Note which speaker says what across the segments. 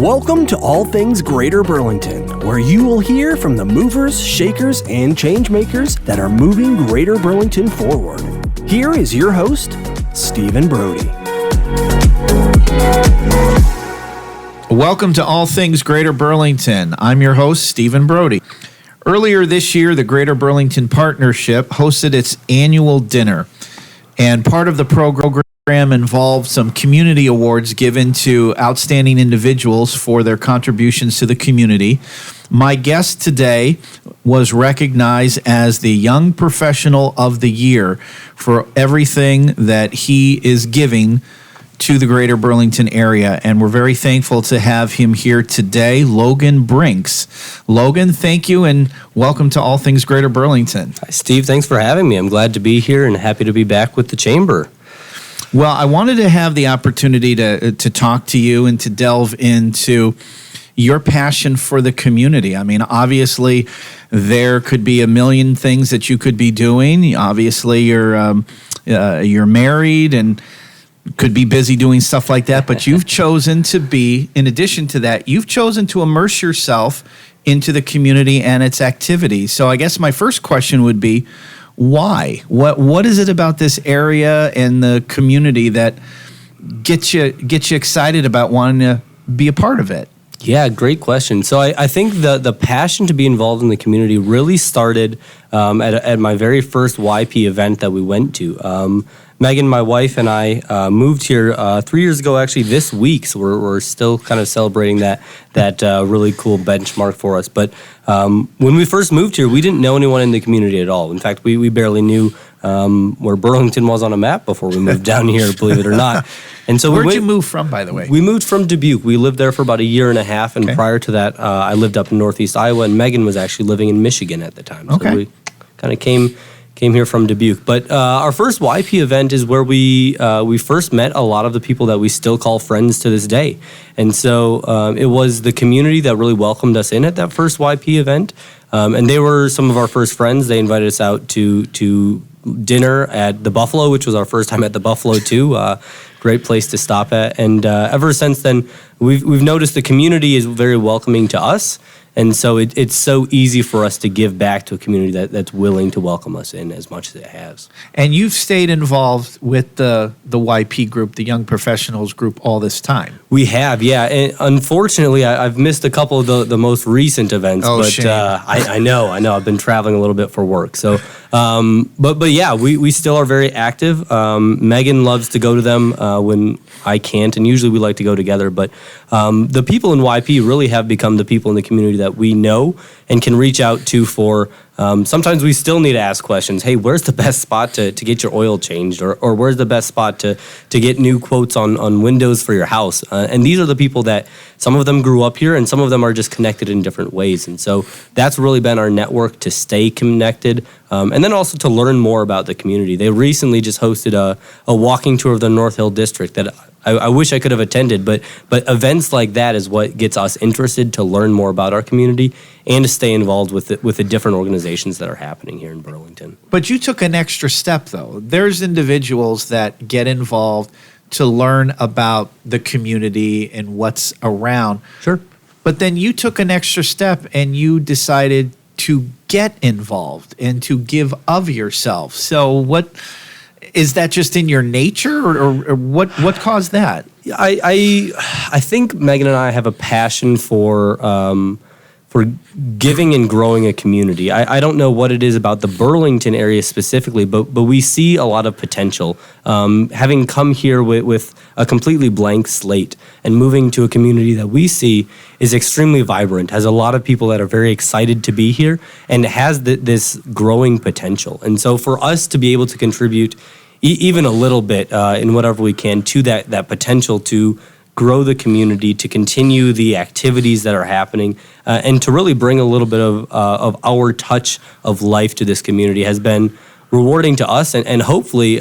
Speaker 1: Welcome to All Things Greater Burlington, where you will hear from the movers, shakers, and changemakers that are moving Greater Burlington forward. Here is your host, Stephen Brody.
Speaker 2: Welcome to All Things Greater Burlington. I'm your host, Stephen Brody. Earlier this year, the Greater Burlington Partnership hosted its annual dinner, and part of the program involved some community awards given to outstanding individuals for their contributions to the community. My guest today was recognized as the Young Professional of the Year for everything that he is giving to the Greater Burlington area, and we're very thankful to have him here today, Logan Brincks. Logan, thank you, and welcome to All Things Greater Burlington.
Speaker 3: Hi, Steve. Thanks for having me. I'm glad to be here and happy to be back with the Chamber.
Speaker 2: Well, I wanted to have the opportunity to talk to you and to delve into your passion for the community. I mean, obviously, there could be a million things that you could be doing. Obviously, you're married and could be busy doing stuff like that, but you've chosen to be, in addition to that, you've chosen to immerse yourself into the community and its activities. So I guess my first question would be, why? What is it about this area and the community that gets you excited about wanting to be a part of it?
Speaker 3: Yeah, great question. So I think the passion to be involved in the community really started at my very first YP event that we went to. Megan, my wife, and I moved here 3 years ago, actually this week. So we're still kind of celebrating that really cool benchmark for us. But when we first moved here, we didn't know anyone in the community at all. In fact, we barely knew where Burlington was on a map before we moved down here, believe it or not. And so
Speaker 2: where'd you move from, by the way?
Speaker 3: We moved from Dubuque. We lived there for about a year and a half, and prior to that, I lived up in Northeast Iowa, and Megan was actually living in Michigan at the time. So we kind of came here from Dubuque. But our first YP event is where we first met a lot of the people that we still call friends to this day. And so it was the community that really welcomed us in at that first YP event. And they were some of our first friends. They invited us out to dinner at the Buffalo, which was our first time at the Buffalo too. Great place to stop at. And ever since then, we've noticed the community is very welcoming to us. And so it's so easy for us to give back to a community that's willing to welcome us in as much as it has.
Speaker 2: And you've stayed involved with the YP group, the Young Professionals group, all this time.
Speaker 3: We have, yeah. And unfortunately, I've missed a couple of the most recent events.
Speaker 2: Oh,
Speaker 3: but
Speaker 2: shame.
Speaker 3: I know. I've been traveling a little bit for work. So, but yeah, we still are very active. Megan loves to go to them when I can't, and usually we like to go together. But the people in YP really have become the people in the community that we know and can reach out to for. Sometimes we still need to ask questions. Hey, where's the best spot to get your oil changed? Or where's the best spot to get new quotes on windows for your house? And these are the people that some of them grew up here and some of them are just connected in different ways. And so that's really been our network to stay connected and then also to learn more about the community. They recently just hosted a walking tour of the North Hill District that I wish I could have attended, but events like that is what gets us interested to learn more about our community and to stay involved with the different organizations that are happening here in Burlington.
Speaker 2: But you took an extra step, though. There's individuals that get involved to learn about the community and what's around.
Speaker 3: Sure.
Speaker 2: But then you took an extra step and you decided to get involved and to give of yourself. So what... Is that just in your nature, or what caused that?
Speaker 3: I think Megan and I have a passion for giving and growing a community. I don't know what it is about the Burlington area specifically, but we see a lot of potential. Having come here with a completely blank slate and moving to a community that we see is extremely vibrant, has a lot of people that are very excited to be here, and has this growing potential. And so for us to be able to contribute even a little bit in whatever we can to that potential to grow the community, to continue the activities that are happening, and to really bring a little bit of our touch of life to this community has been rewarding to us, and hopefully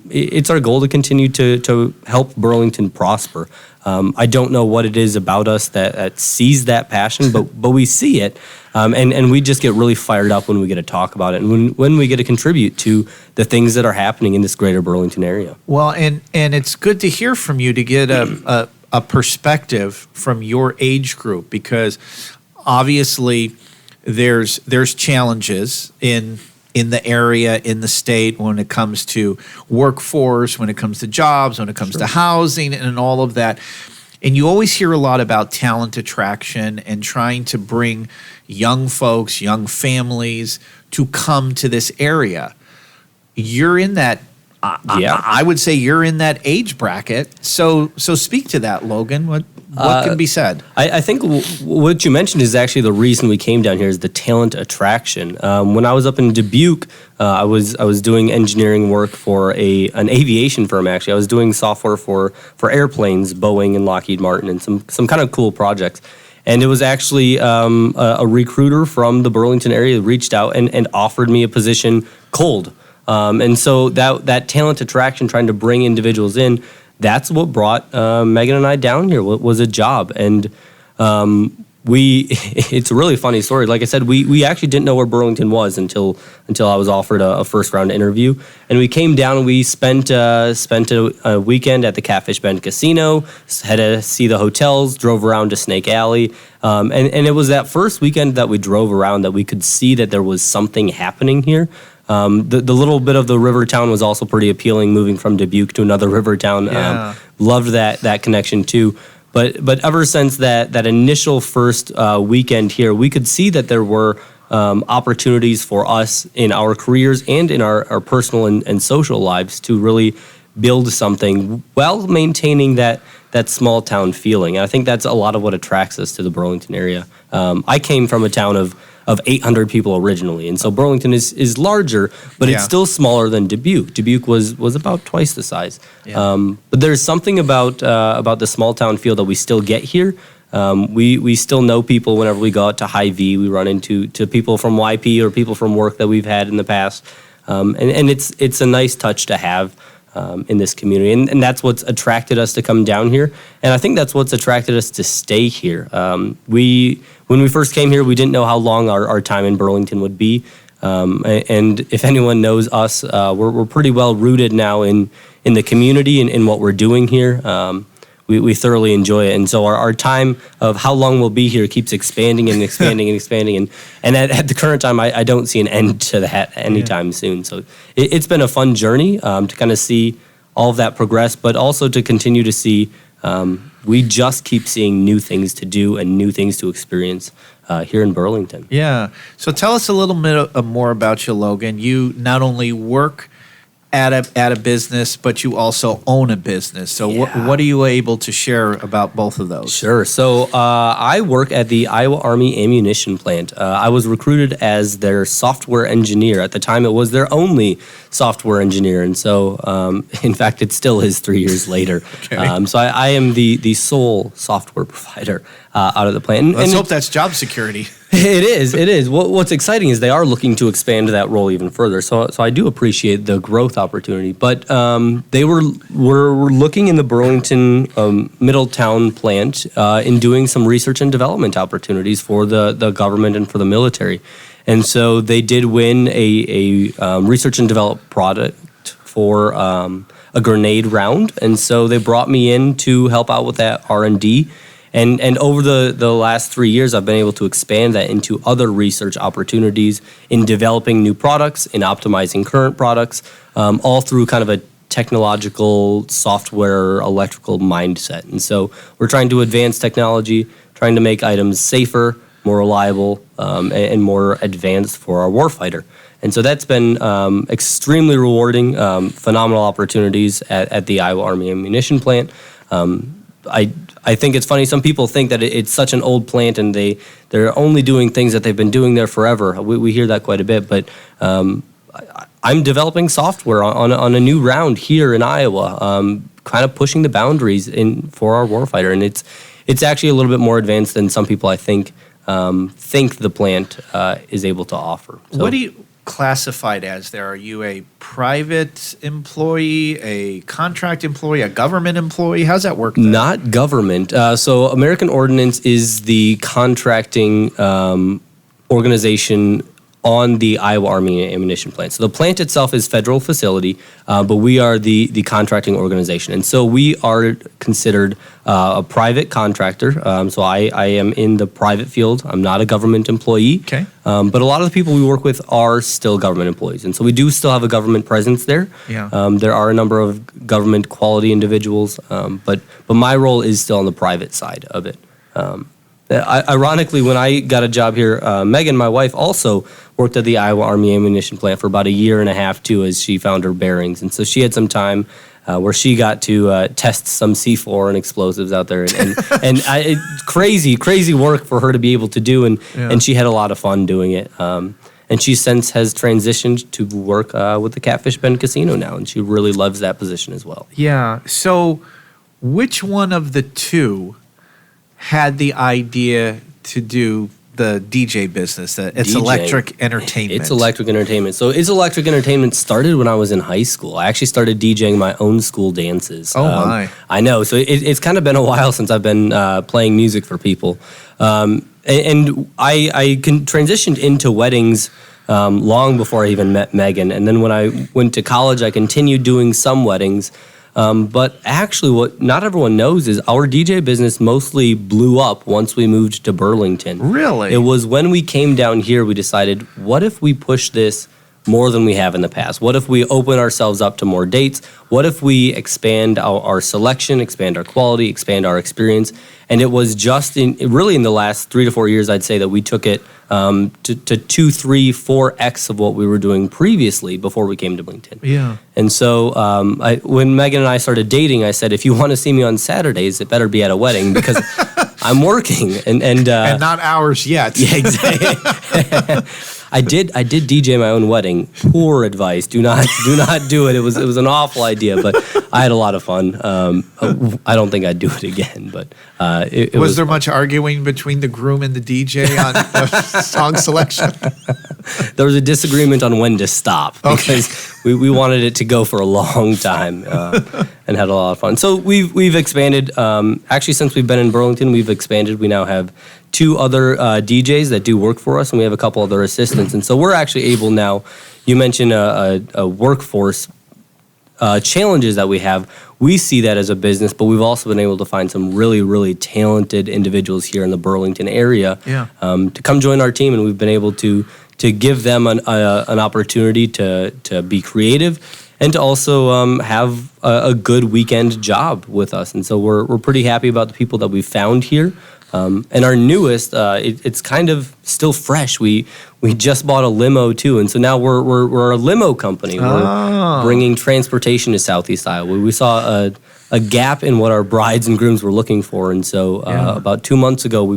Speaker 3: it's our goal to continue to help Burlington prosper. I don't know what it is about us that sees that passion, but we see it, and we just get really fired up when we get to talk about it, and when we get to contribute to the things that are happening in this greater Burlington area.
Speaker 2: Well, and it's good to hear from you to get a a perspective from your age group, because obviously there's challenges in the area, in the state, when it comes to workforce, when it comes to jobs, when it comes to housing and all of that. And you always hear a lot about talent attraction and trying to bring young folks, young families to come to this area. You're in that, I would say you're in that age bracket. So speak to that, Logan. What can be said?
Speaker 3: I think what you mentioned is actually the reason we came down here is the talent attraction. When I was up in Dubuque, I was doing engineering work for an aviation firm. Actually, I was doing software for airplanes, Boeing and Lockheed Martin, and some kind of cool projects. And it was actually a recruiter from the Burlington area reached out and offered me a position cold. And so that talent attraction, trying to bring individuals in, that's what brought Megan and I down here, was a job. And it's a really funny story. Like I said, we actually didn't know where Burlington was until I was offered a first round interview. And we came down and we spent a weekend at the Catfish Bend Casino, had to see the hotels, drove around to Snake Alley. And it was that first weekend that we drove around that we could see that there was something happening here. The little bit of the river town was also pretty appealing, moving from Dubuque to another river town.
Speaker 2: Yeah.
Speaker 3: Loved that connection too. But ever since that initial first weekend here, we could see that there were opportunities for us in our careers and in our personal and social lives to really build something while maintaining that small town feeling. And I think that's a lot of what attracts us to the Burlington area. I came from a town of 800 people originally, and so Burlington is larger, but it's still smaller than Dubuque. Dubuque was about twice the size. Yeah. But there's something about the small town feel that we still get here. We still know people whenever we go out to Hy-Vee. We run into people from YP or people from work that we've had in the past, and it's a nice touch to have in this community, and that's what's attracted us to come down here, and I think that's what's attracted us to stay here. When we first came here, we didn't know how long our time in Burlington would be, and if anyone knows us, we're pretty well rooted now in the community and in what we're doing here. We thoroughly enjoy it, and so our time of how long we'll be here keeps expanding and expanding and expanding, and at the current time, I don't see an end to that anytime soon. So it's been a fun journey to kind of see all of that progress, but also to continue to see we just keep seeing new things to do and new things to experience here in Burlington.
Speaker 2: Yeah. So tell us a little bit more about you, Logan. You not only work at a business, but you also own a business. So what are you able to share about both of those?
Speaker 3: Sure. So I work at the Iowa Army Ammunition Plant. I was recruited as their software engineer. At the time, it was their only software engineer. And so, in fact, it still is 3 years later. Okay. So I am the sole software provider out of the plant.
Speaker 2: Let's hope that's job security.
Speaker 3: It is. What's exciting is they are looking to expand that role even further. So I do appreciate the growth opportunity. But they were looking in the Burlington Middletown plant in doing some research and development opportunities for the government and for the military. And so they did win a research and develop product for a grenade round. And so they brought me in to help out with that R&D. And over the last 3 years, I've been able to expand that into other research opportunities in developing new products, in optimizing current products, all through kind of a technological, software, electrical mindset. And so we're trying to advance technology, trying to make items safer, more reliable, and more advanced for our warfighter. And so that's been extremely rewarding, phenomenal opportunities at the Iowa Army Ammunition Plant. I think it's funny. Some people think that it's such an old plant and they're only doing things that they've been doing there forever. We hear that quite a bit, but I'm developing software on a new round here in Iowa, kind of pushing the boundaries for our warfighter, and it's actually a little bit more advanced than some people I think the plant is able to offer. So,
Speaker 2: what do you classified as there? Are you a private employee, a contract employee, a government employee? How's that work there?
Speaker 3: Not government. So American Ordnance is the contracting organization on the Iowa Army Ammunition Plant. So the plant itself is federal facility, but we are the contracting organization. And so we are considered a private contractor. So I am in the private field. I'm not a government employee.
Speaker 2: Okay.
Speaker 3: But a lot of the people we work with are still government employees. And so we do still have a government presence there.
Speaker 2: Yeah.
Speaker 3: There are a number of government quality individuals, but my role is still on the private side of it. Ironically, when I got a job here, Megan, my wife, also worked at the Iowa Army Ammunition Plant for about a year and a half, too, as she found her bearings. And so she had some time where she got to test some C4 and explosives out there. And crazy work for her to be able to do, and she had a lot of fun doing it. And she since has transitioned to work with the Catfish Bend Casino now, and she really loves that position as well.
Speaker 2: Yeah. So which one of the two had the idea to do the DJ business? It's
Speaker 3: DJing.
Speaker 2: Electric Entertainment.
Speaker 3: It's Electric Entertainment. So It's Electric Entertainment started when I was in high school. I actually started DJing my own school dances.
Speaker 2: Oh, my.
Speaker 3: I know. So it's kind of been a while since I've been playing music for people. And I transitioned into weddings long before I even met Megan. And then when I went to college, I continued doing some weddings. But actually, what not everyone knows is our DJ business mostly blew up once we moved to Burlington.
Speaker 2: Really?
Speaker 3: It was when we came down here, we decided, what if we push this more than we have in the past? What if we open ourselves up to more dates? What if we expand our selection, expand our quality, expand our experience? And it was just in the last 3 to 4 years, I'd say, that we took it to 2, 3, 4x of what we were doing previously before we came to Burlington.
Speaker 2: Yeah.
Speaker 3: And so when Megan and I started dating, I said, if you want to see me on Saturdays, it better be at a wedding because I'm working. And
Speaker 2: not ours yet.
Speaker 3: Yeah, exactly. I did DJ my own wedding. Poor advice. Do not do it. It was an awful idea, but I had a lot of fun. I don't think I'd do it again, but it
Speaker 2: was there much arguing between the groom and the DJ on the song selection?
Speaker 3: There was a disagreement on when to stop because we wanted it to go for a long time and had a lot of fun. So we've expanded. Actually, since we've been in Burlington, we've expanded. We now have 2 other DJs that do work for us, and we have a couple other assistants. And so we're actually able now, you mentioned a workforce challenges that we have. We see that as a business, but we've also been able to find some really, really talented individuals here in the Burlington area to come join our team, and we've been able to give them an opportunity to be creative and to also have a good weekend job with us. And so we're pretty happy about the people that we've found here. And our newest, it's kind of still fresh. We just bought a limo too, and so now we're a limo company. We're bringing transportation to Southeast Iowa. We saw a gap in what our brides and grooms were looking for, and so about 2 months ago,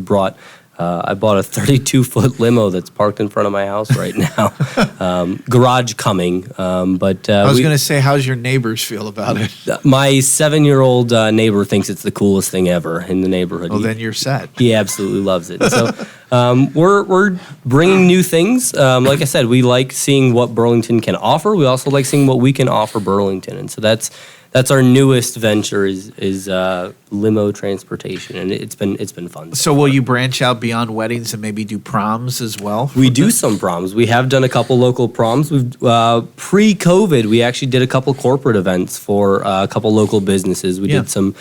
Speaker 3: I bought a 32-foot limo that's parked in front of my house right now. Garage coming, but
Speaker 2: I was going to say, how's your neighbors feel about it?
Speaker 3: My 7-year-old neighbor thinks it's the coolest thing ever in the neighborhood.
Speaker 2: Well, then you're set.
Speaker 3: He absolutely loves it. So we're bringing new things. Like I said, we like seeing what Burlington can offer. We also like seeing what we can offer Burlington, and so that's our newest venture is limo transportation, and it's been fun.
Speaker 2: So will you branch out beyond weddings and maybe do proms as well?
Speaker 3: We do some proms. We have done a couple local proms. We've pre-COVID, we actually did a couple corporate events for a couple local businesses. We did some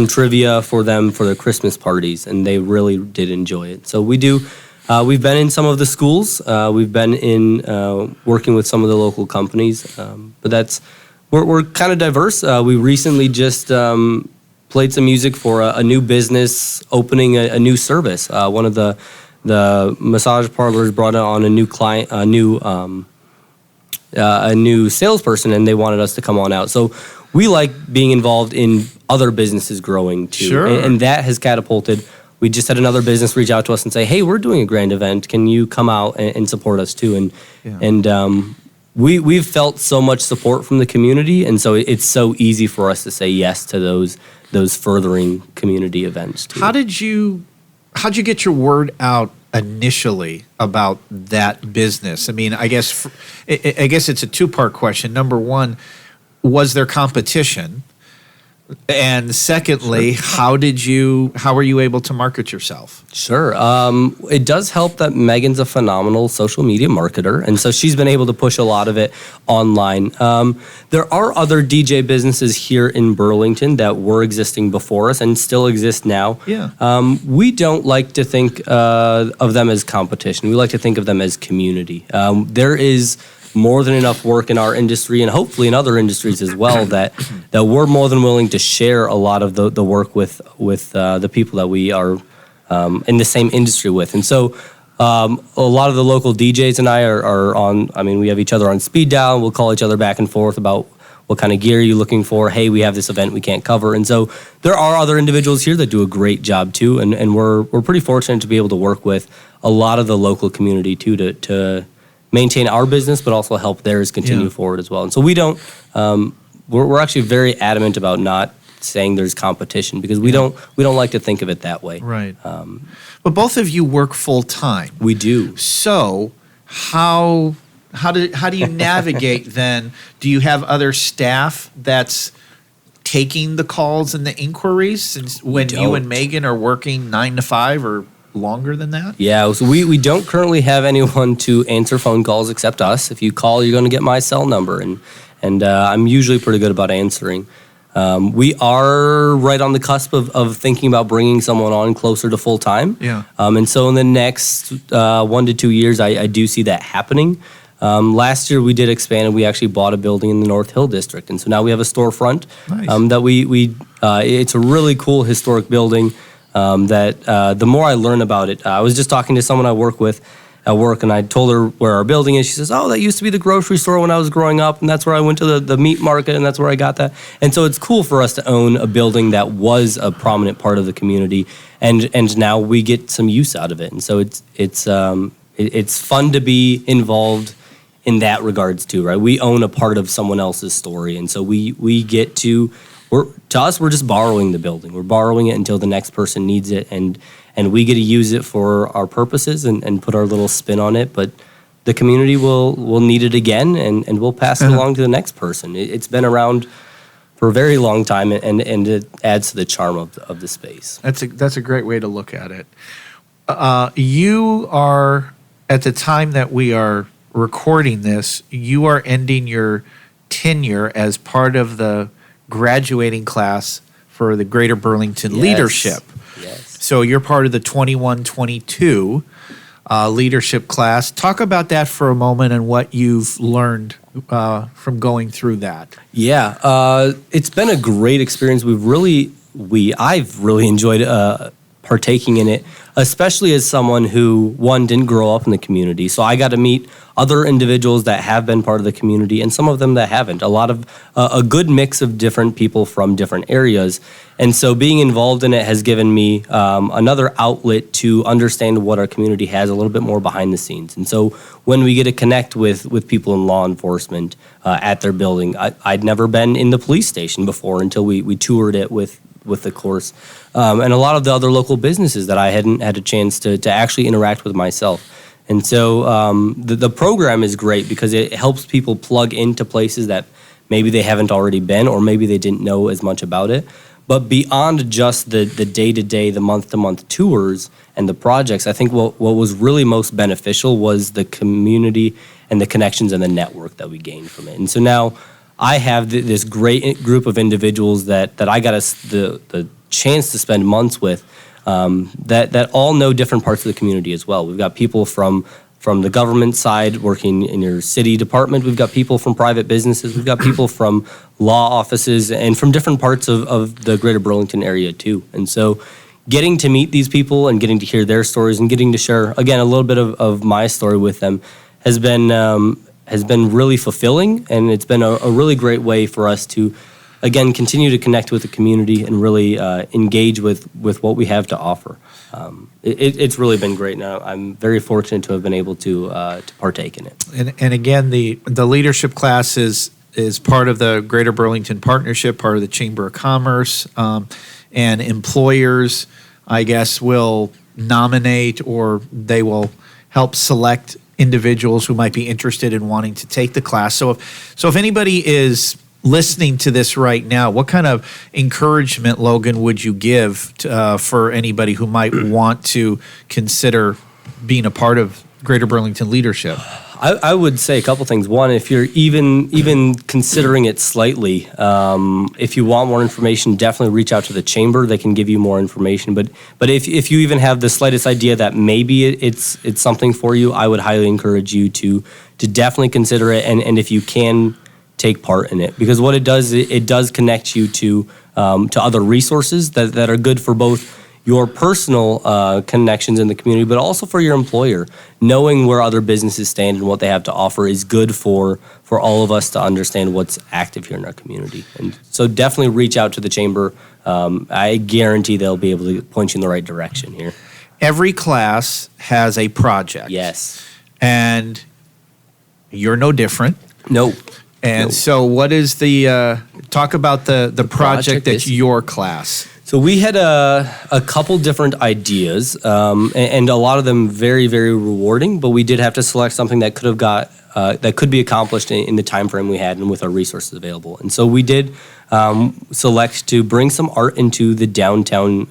Speaker 3: trivia for them for their Christmas parties, and they really did enjoy it. So we do. We've been in some of the schools. We've been in working with some of the local companies, but that's. We're kind of diverse. We recently just played some music for a new business opening a new service. One of the massage parlors brought on a new client, a new salesperson, and they wanted us to come on out. So we like being involved in other businesses growing too,
Speaker 2: sure.
Speaker 3: and that has catapulted. We just had another business reach out to us and say, "Hey, we're doing a grand event. Can you come out and support us too?" We've felt so much support from the community, and so it's so easy for us to say yes to those furthering community events too.
Speaker 2: How'd you get your word out initially about that business? I mean, I guess it's a 2-part question. Number one, was there competition? And secondly, how were you able to market yourself?
Speaker 3: Sure. It does help that Megan's a phenomenal social media marketer, and so she's been able to push a lot of it online. There are other DJ businesses here in Burlington that were existing before us and still exist now.
Speaker 2: Yeah.
Speaker 3: We don't like to think of them as competition. We like to think of them as community. There is more than enough work in our industry, and hopefully in other industries as well, that we're more than willing to share a lot of the work with the people that we are in the same industry with. And so a lot of the local DJs and I are on, we have each other on speed dial, and we'll call each other back and forth about what kind of gear are you looking for? Hey, we have this event we can't cover. And so there are other individuals here that do a great job too, and we're pretty fortunate to be able to work with a lot of the local community too to maintain our business, but also help theirs continue forward as well. And so we don't, we're actually very adamant about not saying there's competition, because we don't like to think of it that way.
Speaker 2: Right. But both of you work full time.
Speaker 3: We do.
Speaker 2: So how do you navigate then? Do you have other staff that's taking the calls and the inquiries, since when you and Megan are working 9 to 5 or longer than that?
Speaker 3: Yeah, so we don't currently have anyone to answer phone calls except us. If you call, you're going to get my cell number, and I'm usually pretty good about answering. We are right on the cusp of thinking about bringing someone on closer to full time.
Speaker 2: Yeah.
Speaker 3: And so in the next 1 to 2 years, I do see that happening. Last year we did expand, and we actually bought a building in the North Hill district, and so now we have a storefront.
Speaker 2: Nice.
Speaker 3: That we it's a really cool historic building. That the more I learn about it, I was just talking to someone I work with at work, and I told her where our building is. She says, "Oh, that used to be the grocery store when I was growing up, and that's where I went to the meat market, and that's where I got that." And so it's cool for us to own a building that was a prominent part of the community, and now we get some use out of it. And so it's fun to be involved in that regards too, right? We own a part of someone else's story, and so we get to. To us, we're just borrowing the building. We're borrowing it until the next person needs it, and we get to use it for our purposes and put our little spin on it. But the community will need it again, and we'll pass it along to the next person. It's been around for a very long time, and it adds to the charm of the space.
Speaker 2: That's a great way to look at it. You are, at the time that we are recording this, you are ending your tenure as part of the graduating class for the Greater Burlington Leadership.
Speaker 3: Yes.
Speaker 2: So you're part of the 21-22 leadership class. Talk about that for a moment and what you've learned from going through that.
Speaker 3: Yeah, it's been a great experience. I've really enjoyed partaking in it, especially as someone who, one, didn't grow up in the community. So I got to meet other individuals that have been part of the community, and some of them that haven't. A lot of a good mix of different people from different areas. And so being involved in it has given me another outlet to understand what our community has a little bit more behind the scenes. And so when we get to connect with people in law enforcement at their building, I'd never been in the police station before until we toured it with the course. And a lot of the other local businesses that I hadn't had a chance to actually interact with myself. And so the program is great because it helps people plug into places that maybe they haven't already been, or maybe they didn't know as much about it. But beyond just the day-to-day, the month-to-month tours and the projects, I think what was really most beneficial was the community and the connections and the network that we gained from it. And so now I have this great group of individuals that I got the chance to spend months with, that all know different parts of the community as well. We've got people from the government side working in your city department. We've got people from private businesses. We've got people from law offices and from different parts of the Greater Burlington area too. And so getting to meet these people and getting to hear their stories and getting to share, again, a little bit of my story with them has been really fulfilling, and it's been a really great way for us to, again, continue to connect with the community and really engage with what we have to offer. It's really been great. Now I'm very fortunate to have been able to partake in it.
Speaker 2: And again, the leadership class is part of the Greater Burlington Partnership, part of the Chamber of Commerce, and employers, I guess, will nominate, or they will help select individuals who might be interested in wanting to take the class. So if anybody is listening to this right now, what kind of encouragement, Logan, would you give for anybody who might want to consider being a part of Greater Burlington Leadership?
Speaker 3: I would say a couple things. One, if you're even considering it slightly, if you want more information, definitely reach out to the chamber. They can give you more information. But if you even have the slightest idea that maybe it's something for you, I would highly encourage you to definitely consider it. And if you can, take part in it, because what it does connect you to other resources that are good for both your personal connections in the community, but also for your employer. Knowing where other businesses stand and what they have to offer is good for all of us to understand what's active here in our community. And so definitely reach out to the chamber. I guarantee they'll be able to point you in the right direction here.
Speaker 2: Every class has a project.
Speaker 3: Yes.
Speaker 2: And you're no different.
Speaker 3: Nope.
Speaker 2: And so what is talk about the project at your class.
Speaker 3: So we had a couple different ideas, and a lot of them very, very rewarding. But we did have to select something that could be accomplished in the time frame we had and with our resources available. And so we did select to bring some art into the downtown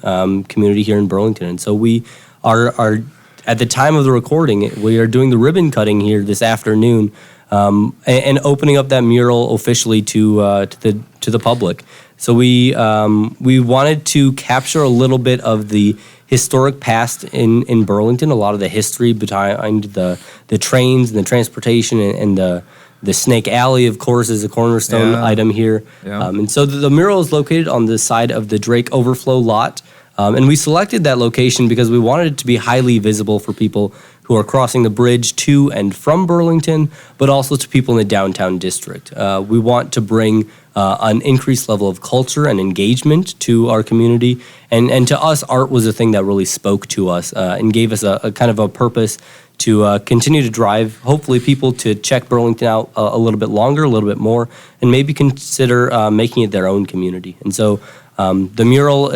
Speaker 3: community here in Burlington. And so we are at the time of the recording, we are doing the ribbon cutting here this afternoon, and opening up that mural officially to the public. So we wanted to capture a little bit of the historic past in Burlington, a lot of the history behind the trains and the transportation and the Snake Alley, of course, is a cornerstone item here.
Speaker 2: Yeah.
Speaker 3: And so the mural is located on the side of the Drake Overflow lot. And we selected that location because we wanted it to be highly visible for people who are crossing the bridge to and from Burlington, but also to people in the downtown district. We want to bring an increased level of culture and engagement to our community. And to us, art was a thing that really spoke to us and gave us a kind of a purpose to continue to drive, hopefully, people to check Burlington out a little bit longer, a little bit more, and maybe consider making it their own community. And so the mural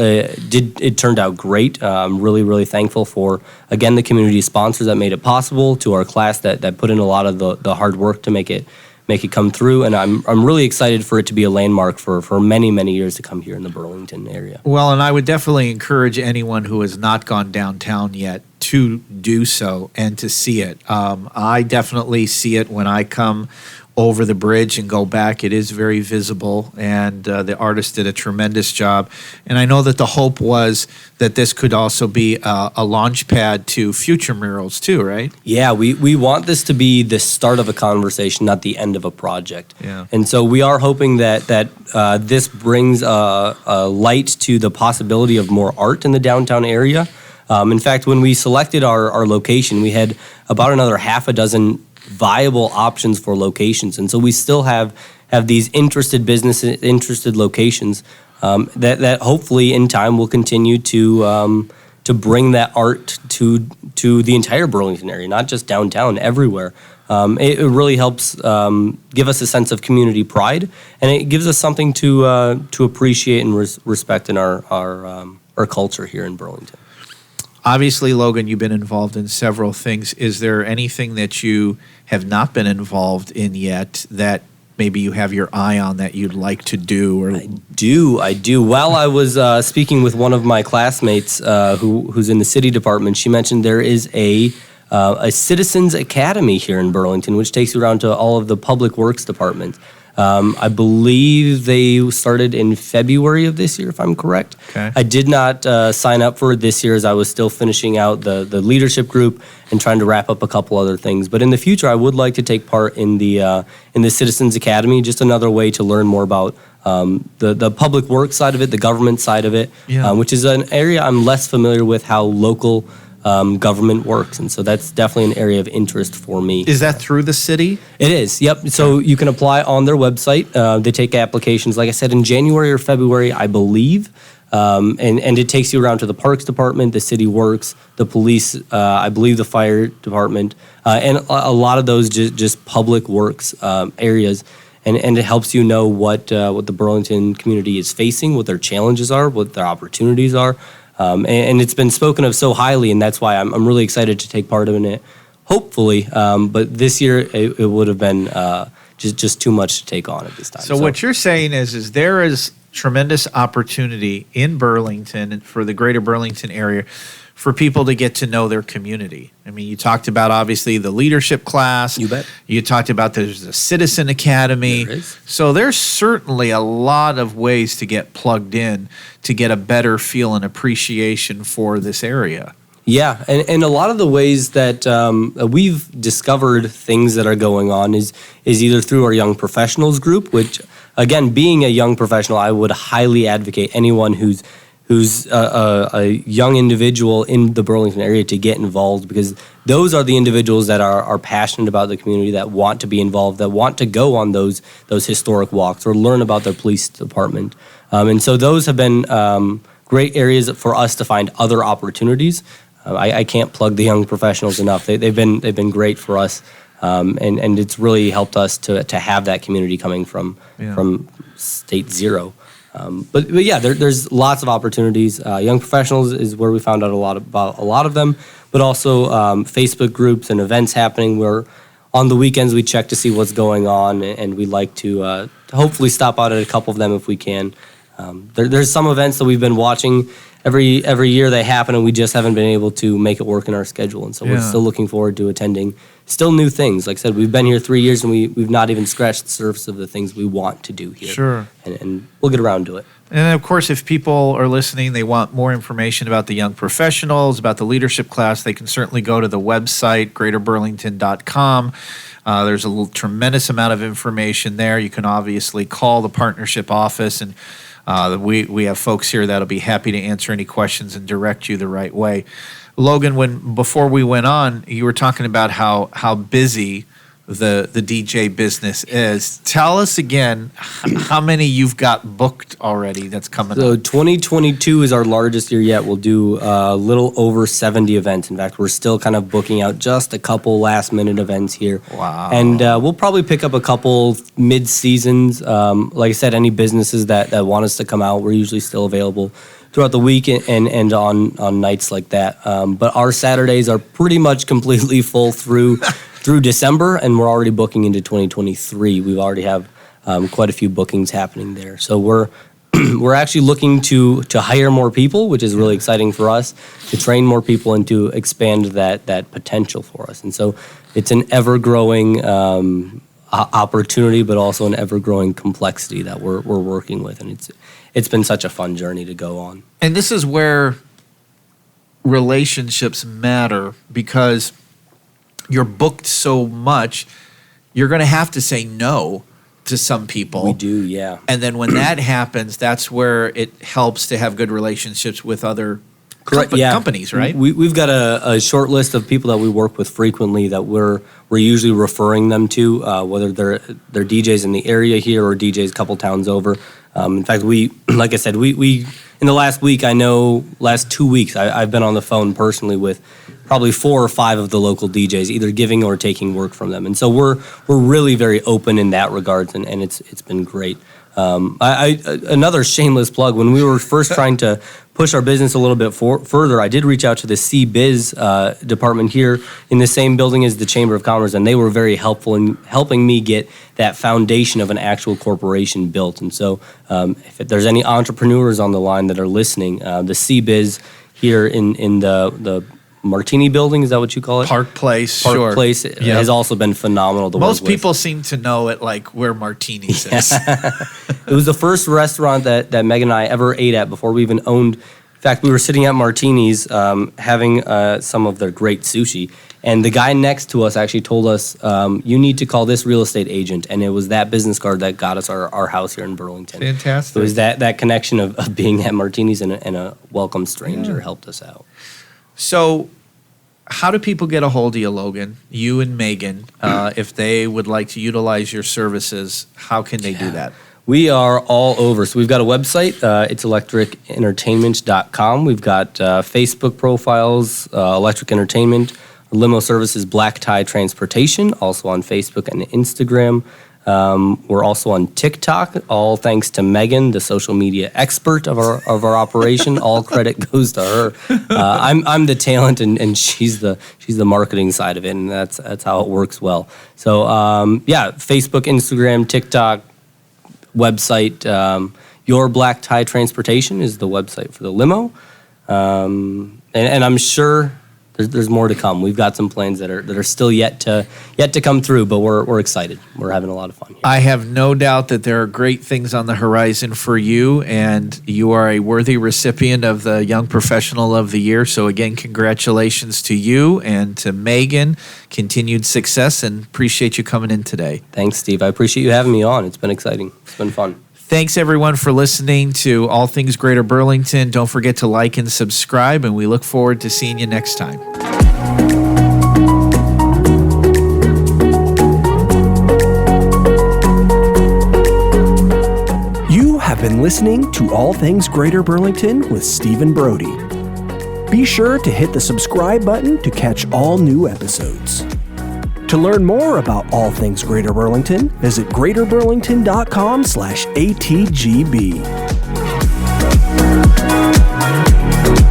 Speaker 3: turned out great. I'm really, really thankful for, again, the community sponsors that made it possible, to our class that put in a lot of the hard work to make it come through, and I'm really excited for it to be a landmark for many, many years to come here in the Burlington area.
Speaker 2: Well, and I would definitely encourage anyone who has not gone downtown yet to do so and to see it. I definitely see it when I come over the bridge and go back. It is very visible, and the artist did a tremendous job. And I know that the hope was that this could also be a launch pad to future murals too, right?
Speaker 3: Yeah, we want this to be the start of a conversation, not the end of a project.
Speaker 2: Yeah.
Speaker 3: And so we are hoping that this brings a light to the possibility of more art in the downtown area. In fact, when we selected our location, we had about another half a dozen viable options for locations, and so we still have these interested businesses, interested locations that hopefully in time will continue to bring that art to the entire Burlington area, not just downtown, everywhere. It really helps give us a sense of community pride, and it gives us something to appreciate and respect in our culture here in Burlington.
Speaker 2: Obviously, Logan, you've been involved in several things. Is there anything that you have not been involved in yet that maybe you have your eye on that you'd like to do? Or
Speaker 3: I do. While I was speaking with one of my classmates who's in the city department, she mentioned there is a citizens academy here in Burlington, which takes you around to all of the public works departments. I believe they started in February of this year, if I'm correct.
Speaker 2: Okay.
Speaker 3: I did not sign up for it this year, as I was still finishing out the leadership group and trying to wrap up a couple other things. But in the future, I would like to take part in the Citizens Academy, just another way to learn more about the public works side of it, the government side of it, which is an area I'm less familiar with, how local government works, and so that's definitely an area of interest for me.
Speaker 2: Is that through the city?
Speaker 3: It is, yep. So you can apply on their website. They take applications, like I said, in January or February, I believe, and it takes you around to the Parks Department, the City Works, the police, I believe the Fire Department, and a lot of those just public works areas. And it helps you know what the Burlington community is facing, what their challenges are, what their opportunities are. And it's been spoken of so highly, and that's why I'm really excited to take part in it, hopefully. But this year, it would have been just too much to take on at this time.
Speaker 2: So what you're saying is there is tremendous opportunity in Burlington and for the Greater Burlington area for people to get to know their community. I mean, you talked about obviously the leadership class.
Speaker 3: You bet.
Speaker 2: You talked about there's a citizen academy.
Speaker 3: There is.
Speaker 2: So there's certainly a lot of ways to get plugged in to get a better feel and appreciation for this area.
Speaker 3: Yeah, and a lot of the ways that we've discovered things that are going on is either through our young professionals group, which, again, being a young professional, I would highly advocate anyone who's a young individual in the Burlington area to get involved, because those are the individuals that are passionate about the community, that want to be involved, that want to go on those historic walks or learn about their police department. And so those have been great areas for us to find other opportunities. I can't plug the young professionals enough. They've been great for us, and it's really helped us to have that community coming from state zero. But yeah, there's lots of opportunities. Young professionals is where we found out about a lot of them, but also Facebook groups and events happening where on the weekends we check to see what's going on, and we like to hopefully stop out at a couple of them if we can. There's some events that we've been watching every year they happen, and we just haven't been able to make it work in our schedule, and so we're still looking forward to attending still new things. Like I said, we've been here 3 years, and we've not even scratched the surface of the things we want to do here.
Speaker 2: Sure.
Speaker 3: And we'll get around to it.
Speaker 2: And of course, if people are listening, they want more information about the young professionals, about the leadership class, they can certainly go to the website, greaterburlington.com. There's a tremendous amount of information there. You can obviously call the partnership office, and we have folks here that'll be happy to answer any questions and direct you the right way. Logan, before we went on, you were talking about how busy the DJ business is. Tell us again how many you've got booked already that's coming
Speaker 3: So
Speaker 2: up.
Speaker 3: 2022 is our largest year yet. We'll do a little over 70 events. In fact, we're still kind of booking out just a couple last-minute events here.
Speaker 2: Wow.
Speaker 3: And we'll probably pick up a couple mid-seasons. Like I said, any businesses that want us to come out, we're usually still available throughout the week and on nights like that. But our Saturdays are pretty much completely full through December, and we're already booking into 2023. We already have quite a few bookings happening there. So we're actually looking to hire more people, which is really exciting for us, to train more people and to expand that potential for us. And so it's an ever-growing opportunity, but also an ever-growing complexity that we're working with, and it's been such a fun journey to go on.
Speaker 2: And this is where relationships matter, because you're booked so much, you're going to have to say no to some people.
Speaker 3: We do, yeah.
Speaker 2: And then when that happens, that's where it helps to have good relationships with other companies, right?
Speaker 3: We've got a short list of people that we work with frequently that we're usually referring them to, whether they're DJs in the area here or DJs a couple towns over. In fact, like I said, we in the last week, last 2 weeks, I've been on the phone personally with probably 4 or 5 of the local DJs, either giving or taking work from them. And so we're really very open in that regard, and it's been great. Another shameless plug, when we were first trying to push our business a little bit further, I did reach out to the CBiz department here in the same building as the Chamber of Commerce, and they were very helpful in helping me get that foundation of an actual corporation built. And so if there's any entrepreneurs on the line that are listening, the CBiz here in the Martini building, is that what you call it?
Speaker 2: Park Place,
Speaker 3: Park
Speaker 2: sure.
Speaker 3: Place has also been phenomenal to work with.
Speaker 2: Most people seem to know it like where Martini's is.
Speaker 3: It was the first restaurant that Meg and I ever ate at before we even owned. In fact, we were sitting at Martini's having some of their great sushi, and the guy next to us actually told us, you need to call this real estate agent, and it was that business card that got us our house here in Burlington.
Speaker 2: Fantastic.
Speaker 3: It was that connection of being at Martini's and a welcome stranger helped us out.
Speaker 2: So how do people get a hold of you, Logan, you and Megan, if they would like to utilize your services? How can they do that?
Speaker 3: We are all over. So we've got a website. It's electricentertainment.com. We've got Facebook profiles, Electric Entertainment. Limo services, Black Tie Transportation, also on Facebook and Instagram. We're also on TikTok, all thanks to Megan, the social media expert of our operation. All credit goes to her. I'm the talent, and she's the marketing side of it, and that's how it works well. So Facebook, Instagram, TikTok, website. Your Black Tie Transportation is the website for the limo, and I'm sure there's more to come. We've got some plans that are still yet to come through, but we're excited. We're having a lot of fun here.
Speaker 2: I have no doubt that there are great things on the horizon for you, and you are a worthy recipient of the Young Professional of the Year. So again, congratulations to you and to Megan. Continued success, and appreciate you coming in today.
Speaker 3: Thanks, Steve. I appreciate you having me on. It's been exciting. It's been fun.
Speaker 2: Thanks, everyone, for listening to All Things Greater Burlington. Don't forget to like and subscribe, and we look forward to seeing you next time.
Speaker 1: You have been listening to All Things Greater Burlington with Stephen Brody. Be sure to hit the subscribe button to catch all new episodes. To learn more about all things Greater Burlington, visit greaterburlington.com/ATGB.